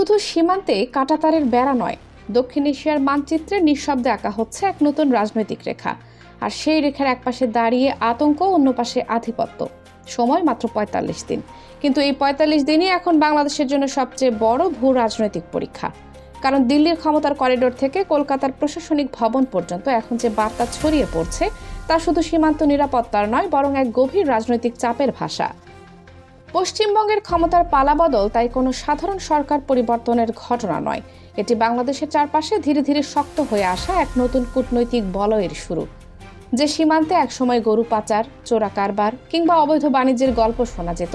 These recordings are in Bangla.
শুধু সীমান্তে কাঁটাতারের বেড়া নয়, দক্ষিণ এশিয়ার মানচিত্রে নিঃশব্দে আঁকা হচ্ছে এক নতুন রাজনৈতিক রেখা। আর সেই রেখার একপাশে দাঁড়িয়ে আতঙ্ক, অন্য পাশে আধিপত্য। সময় মাত্র ৪৫ দিন, কিন্তু এই ৪৫ দিনই এখন বাংলাদেশের জন্য সবচেয়ে বড় ভূ রাজনৈতিক পরীক্ষা। কারণ দিল্লির ক্ষমতার করিডোর থেকে কলকাতার প্রশাসনিক ভবন পর্যন্ত এখন যে বার্তা ছড়িয়ে পড়ছে তা শুধু সীমান্ত নিরাপত্তার নয়, বরং এক গভীর রাজনৈতিক চাপের ভাষা। পশ্চিমবঙ্গের ক্ষমতার পালাবদল তাই কোনো সাধারণ সরকার পরিবর্তনের ঘটনা নয়, এটি বাংলাদেশের চারপাশে ধীরে ধীরে শক্ত হয়ে আসা এক নতুন কূটনৈতিক বলয়ের শুরু। যে সীমান্তে একসময় গরু পাচার, চোরা কারবার কিংবা অবৈধ বাণিজ্যের গল্প শোনা যেত,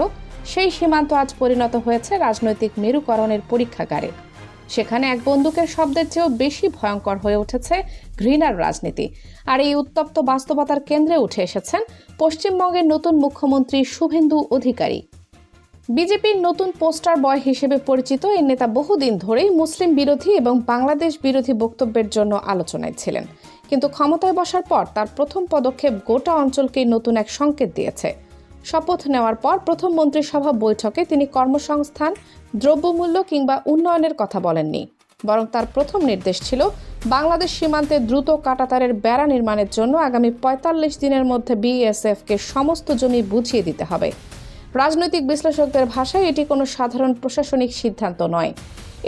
সেই সীমান্ত আজ পরিণত হয়েছে রাজনৈতিক মেরুকরণের পরীক্ষাগারে। সেখানে এক বন্দুকের শব্দের চেয়েও বেশি ভয়ঙ্কর হয়ে উঠেছে ঘৃণার রাজনীতি। আর এই উত্তপ্ত বাস্তবতার কেন্দ্রে উঠে এসেছেন পশ্চিমবঙ্গের নতুন মুখ্যমন্ত্রী শুভেন্দু অধিকারী। বিজেপির নতুন পোস্টার বয় হিসেবে পরিচিত এই নেতা বহুদিন ধরেই মুসলিম বিরোধী এবং বাংলাদেশ বিরোধী বক্তব্যের জন্য আলোচনায় ছিলেন, কিন্তু ক্ষমতায় বসার পর তার প্রথম পদক্ষেপ গোটা অঞ্চলকেই নতুন এক সংকেত দিয়েছে। শপথ নেওয়ার পর প্রথম মন্ত্রিসভা বৈঠকে তিনি কর্মসংস্থান, দ্রব্যমূল্য কিংবা উন্নয়নের কথা বলেননি, বরং তার প্রথম নির্দেশ ছিল বাংলাদেশ সীমান্তে দ্রুত কাঁটাতারের বেড়া নির্মাণের জন্য আগামী ৪৫ দিনের মধ্যে বিএসএফকে সমস্ত জমি বুঝিয়ে দিতে হবে। রাজনৈতিক বিশ্লেষকদের ভাষায় এটি কোনো সাধারণ প্রশাসনিক সিদ্ধান্ত নয়,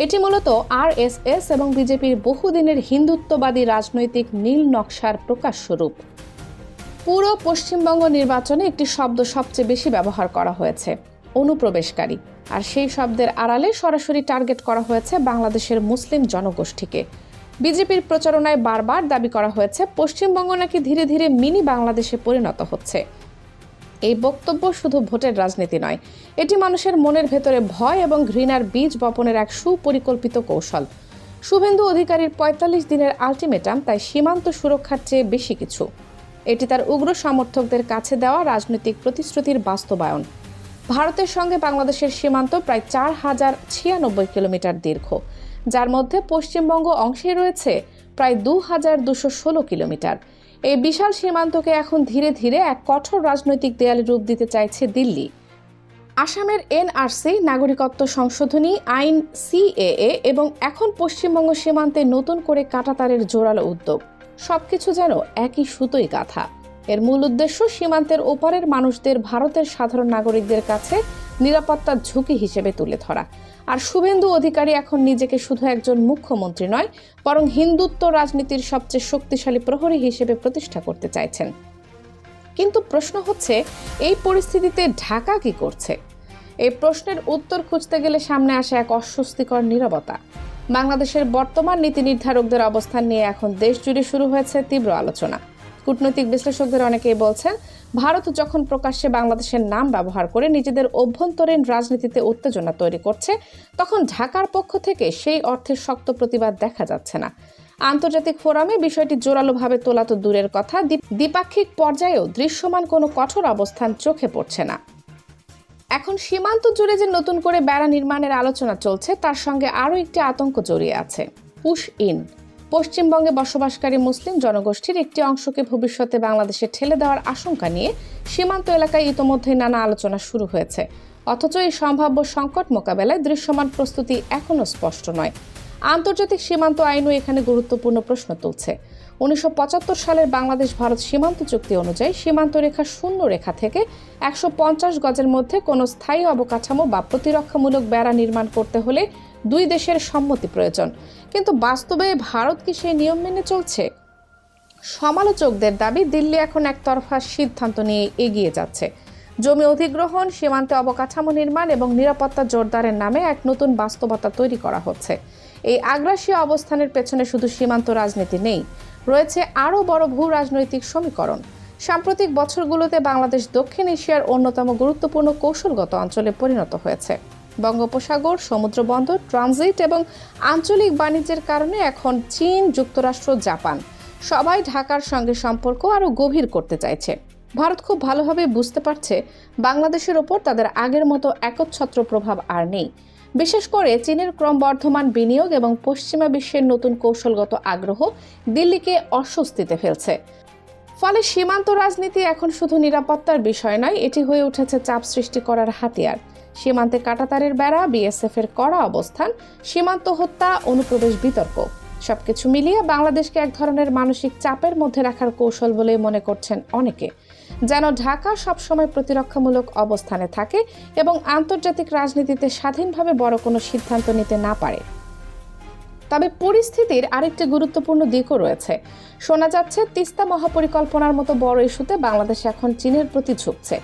এটি মূলত আরএসএস এবং বিজেপির বহুদিনের হিন্দুত্ববাদী রাজনৈতিক নীল নকশার প্রকাশস্বরূপ। পুরো পশ্চিমবঙ্গ নির্বাচনে একটি শব্দ সবচেয়ে বেশি ব্যবহার করা হয়েছে, অনুপ্রবেশকারী। আর সেই শব্দের আড়ালে সরাসরি টার্গেট করা হয়েছে বাংলাদেশের মুসলিম জনগোষ্ঠীকে। বিজেপির প্রচারণায় বারবার দাবি করা হয়েছে পশ্চিমবঙ্গ নাকি ধীরে ধীরে মিনি বাংলাদেশে পরিণত হচ্ছে। এই বক্তব্য শুধু ভোটের রাজনীতি নয়, এটি মানুষের মনের ভেতরে ভয় এবং ঘৃণার বীজ বপনের এক সুপরিকল্পিত কৌশল। শুভেন্দু অধিকারীর ৪৫ দিনের আলটিমেটাম তাই সীমান্ত সুরক্ষার চেয়ে বেশি কিছু। এটি তার উগ্র সমর্থকদের কাছে দেওয়া রাজনৈতিক প্রতিশ্রুতির বাস্তবায়ন। ভারতের সঙ্গে বাংলাদেশের সীমান্ত প্রায় ৪,০৯৬ কিলোমিটার দীর্ঘ, যার মধ্যে পশ্চিমবঙ্গ অংশে রয়েছে প্রায় ২,২১৬ কিলোমিটার। এই বিশাল সীমান্তকে এখন ধীরে ধীরে এক কঠোর রাজনৈতিক দেয়ালে রূপ দিতে চাইছে দিল্লি। আসামের এনআরসি, নাগরিকত্ব সংশোধনী আইন সিএএ এবং এখন পশ্চিমবঙ্গ সীমান্তে নতুন করে কাঁটাতারের জোরালো উদ্যোগ, সবকিছু যেন একই সুতোই গাঁথা। এর মূল উদ্দেশ্য সীমান্তের ওপারের মানুষদের ভারতের সাধারণ নাগরিকদের কাছে নিরাপত্তার ঝুঁকি হিসেবে তুলে ধরা। আর শুভেন্দু অধিকারী এখন নিজেকে শুধু একজন মুখ্যমন্ত্রী নয়, বরং হিন্দুত্ব রাজনীতির সবচেয়ে শক্তিশালী প্রহরী হিসেবে প্রতিষ্ঠা করতে চাইছেন। কিন্তু প্রশ্ন হচ্ছে, এই পরিস্থিতিতে ঢাকা কি করছে? এই প্রশ্নের উত্তর খুঁজতে গেলে সামনে আসে এক অস্বস্তিকর নীরবতা। বাংলাদেশের বর্তমান নীতি নির্ধারকদের অবস্থান নিয়ে এখন দেশ জুড়ে শুরু হয়েছে তীব্র আলোচনা। কূটনৈতিক বিশ্লেষকদের অনেকেই বলছেন, ভারত যখন প্রকাশ্যে বাংলাদেশের নাম ব্যবহার করে নিজেদের অভ্যন্তরীণ রাজনীতিতে উত্তেজনা তৈরি করছে, তখন ঢাকার পক্ষ থেকে সেই অর্থে শক্ত প্রতিবাদ দেখা যাচ্ছে না। আন্তর্জাতিক ফোরামে বিষয়টি জোরালোভাবে তোলা তো দূরের কথা, দ্বিপাক্ষিক পর্যায়েও দৃশ্যমান কোনো কঠোর অবস্থান চোখে পড়ছে না। এখন সীমান্ত জুড়ে যে নতুন করে বেড়া নির্মাণের আলোচনা চলছে, তার সঙ্গে আরও একটি আতঙ্ক জড়িয়ে আছে, পুশ ইন। পশ্চিমবঙ্গে বসবাসকারী মুসলিম জনগোষ্ঠীর একটি অংশকে ভবিষ্যতে বাংলাদেশে ঠেলে দেওয়ার আশঙ্কা নিয়ে সীমান্ত এলাকায় ইতোমধ্যে নানা আলোচনা শুরু হয়েছে। অথচ এই সম্ভাব্য সংকট মোকাবেলায় দৃশ্যমান প্রস্তুতি এখনও স্পষ্ট নয়। আন্তর্জাতিক সীমান্ত আইনও এখানে গুরুত্বপূর্ণ প্রশ্ন তুলছে। ১৯৭৫ সালের বাংলাদেশ ভারত সীমান্ত চুক্তি অনুযায়ী সীমান্ত রেখা শূন্য রেখা থেকে ১৫০ গজের মধ্যে কোনো স্থায়ী অবকাঠামো বা প্রতিরক্ষামূলক বেড়া নির্মাণ করতে হলে দুই দেশের সম্মতি প্রয়োজন। কিন্তু বাস্তবে ভারত কি সেই নিয়ম মেনে চলছে? সমালোচকদের দাবি, দিল্লি এখন একতরফা সিদ্ধান্ত নিয়ে এগিয়ে যাচ্ছে। জমি অধিগ্রহণ, সীমান্তে অবকাঠামো নির্মাণ এবং নিরাপত্তা জোরদারের নামে এক নতুন বাস্তবতা তৈরি করা হচ্ছে। এই আগ্রাসী অবস্থানের পেছনে শুধু সীমান্ত রাজনীতি নেই, রয়েছে আরও বড় ভূ রাজনৈতিক সমীকরণ। সাম্প্রতিক বছরগুলোতে বাংলাদেশ দক্ষিণ এশিয়ার অন্যতম গুরুত্বপূর্ণ কৌশলগত অঞ্চলে পরিণত হয়েছে। বঙ্গোপসাগর, সমুদ্র বন্দর, ট্রানজিট এবং আঞ্চলিক বাণিজ্যের কারণে এখন চীন, যুক্তরাষ্ট্র, জাপান সবাই ঢাকার সঙ্গে সম্পর্ক আরও গভীর করতে চাইছে। ভারত খুব ভালোভাবে বুঝতে পারছে বাংলাদেশের ওপর তাদের আগের মতো একচ্ছত্র প্রভাব আর নেই। বিশেষ করে চীনের ক্রমবর্ধমান বিনিয়োগ এবং পশ্চিমা বিশ্বের নতুন কৌশলগত আগ্রহ দিল্লিকে অস্বস্তিতে ফেলছে। ফলে সীমান্ত রাজনীতি এখন শুধু নিরাপত্তার বিষয় নয়, এটি হয়ে উঠেছে চাপ সৃষ্টি করার হাতিয়ার। সীমান্তে কাঁটাতারের বেড়া, বিএসএফ এর কড়া অবস্থান, সীমান্ত হত্যা, অনুপ্রবেশ বিতর্ক সবকিছু মিলিয়ে বাংলাদেশকে এক ধরনের মানসিক চাপের মধ্যে রাখার কৌশল বলে মনে করছেন অনেকে, যেন ঢাকা সবসময় প্রতিরক্ষামূলক অবস্থানে থাকে এবং আন্তর্জাতিক রাজনীতিতে স্বাধীনভাবে বড় কোনো সিদ্ধান্ত নিতে না পারে। তবে পরিস্থিতির আরেকটি গুরুত্বপূর্ণ দিকও রয়েছে। শোনা যাচ্ছে তিস্তা মহাপরিকল্পনার মতো বড় ইস্যুতে বাংলাদেশ এখন চীনের প্রতি ঝুঁকছে।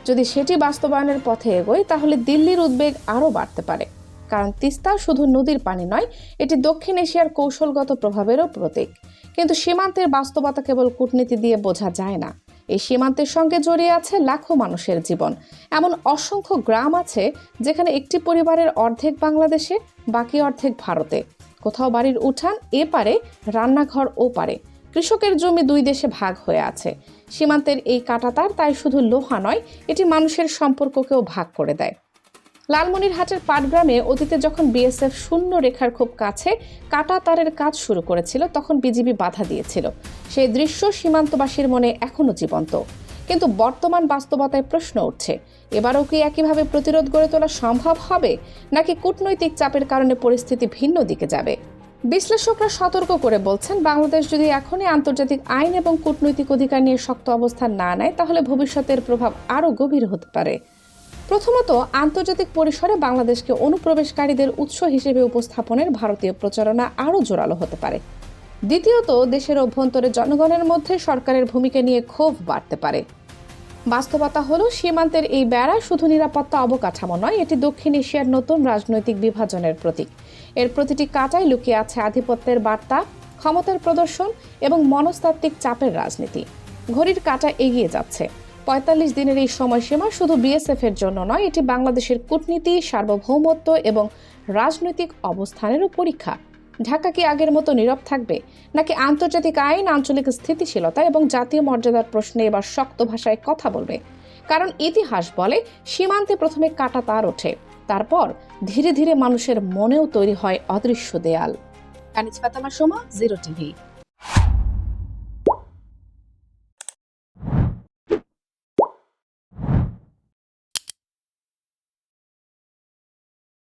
যদি সেটি বাস্তবায়নের পথে এগোয় তাহলে দিল্লির উদ্বেগ আরও বাড়তে পারে, কারণ তিস্তা শুধু নদীর পানি নয়, এটি দক্ষিণ এশিয়ার কৌশলগত প্রভাবেরও প্রতীক। কিন্তু সীমান্তের বাস্তবতা কেবল কূটনীতি দিয়ে বোঝা যায় না। এই সীমান্তের সঙ্গে জড়িয়ে আছে লাখো মানুষের জীবন। এমন অসংখ্য গ্রাম আছে যেখানে একটি পরিবারের অর্ধেক বাংলাদেশে, বাকি অর্ধেক ভারতে। কোথাও বাড়ির উঠান এ পারে, রান্নাঘর ও পারে। কৃষকের জমি দুই দেশে ভাগ হয়ে আছে। সীমান্তের এই কাঁটাতার তাই শুধু লোহা নয়, এটি মানুষের সম্পর্ককেও ভাগ করে দেয়। লালমনিরহাটের পাটগ্রামে অতীতে যখন বিএসএফ শূন্য রেখার খুব কাছে কাঁটাতারের কাজ শুরু করেছিল, তখন বিজিবি বাধা দিয়েছিল। সেই দৃশ্য সীমান্তবাসীর মনে এখনো জীবন্ত। কিন্তু বর্তমান বাস্তবতায় প্রশ্ন উঠছে, এবারও কি একইভাবে প্রতিরোধ গড়ে তোলা সম্ভব হবে, নাকি কূটনৈতিক চাপের কারণে পরিস্থিতি ভিন্ন দিকে যাবে? বিশ্লেষকরা সতর্ক করে বলছেন, বাংলাদেশ যদি এখনই আন্তর্জাতিক আইন এবং কূটনৈতিক অধিকার নিয়ে শক্ত অবস্থান না নেয় তাহলে ভবিষ্যতের প্রভাব আরও গভীর হতে পারে। প্রথমত, আন্তর্জাতিক পরিসরে বাংলাদেশকে অনুপ্রবেশকারীদের উৎস হিসেবে উপস্থাপনের ভারতীয় প্রচারণা আরও জোরালো হতে পারে। দ্বিতীয়ত, দেশের অভ্যন্তরে জনগণের মধ্যে সরকারের ভূমিকা নিয়ে ক্ষোভ বাড়তে পারে। বাস্তবতা হলো, সীমান্তের এই বেড়া শুধু নিরাপত্তা অবকাঠামো নয়, এটি দক্ষিণ এশিয়ার নতুন রাজনৈতিক বিভাজনের প্রতীক। এর প্রতিটি কাঁটায় লুকিয়ে আছে আধিপত্যের বার্তা, ক্ষমতার প্রদর্শন এবং মনস্তাত্ত্বিক চাপের রাজনীতি। ঘড়ির কাঁটা এগিয়ে যাচ্ছে। ৪৫ দিনের এই সময়সীমা শুধু বিএসএফ এর জন্য নয়, এটি বাংলাদেশের কূটনীতি, সার্বভৌমত্ব এবং রাজনৈতিক অবস্থানেরও পরীক্ষা। ঢাকা কি আগের মতো নীরব থাকবে, নাকি আন্তর্জাতিক আইন, আঞ্চলিক স্থিতিশীলতা এবং জাতীয় মর্যাদার প্রশ্নে এবার শক্ত ভাষায় কথা বলবে? কারণ ইতিহাস বলে, সীমান্তে প্রথমে কাঁটাতার ওঠে, তারপর ধীরে ধীরে মানুষের মনেও তৈরি হয় অদৃশ্য দেয়াল। কানিজ ফাতেমা, সময়, 0 টিভি।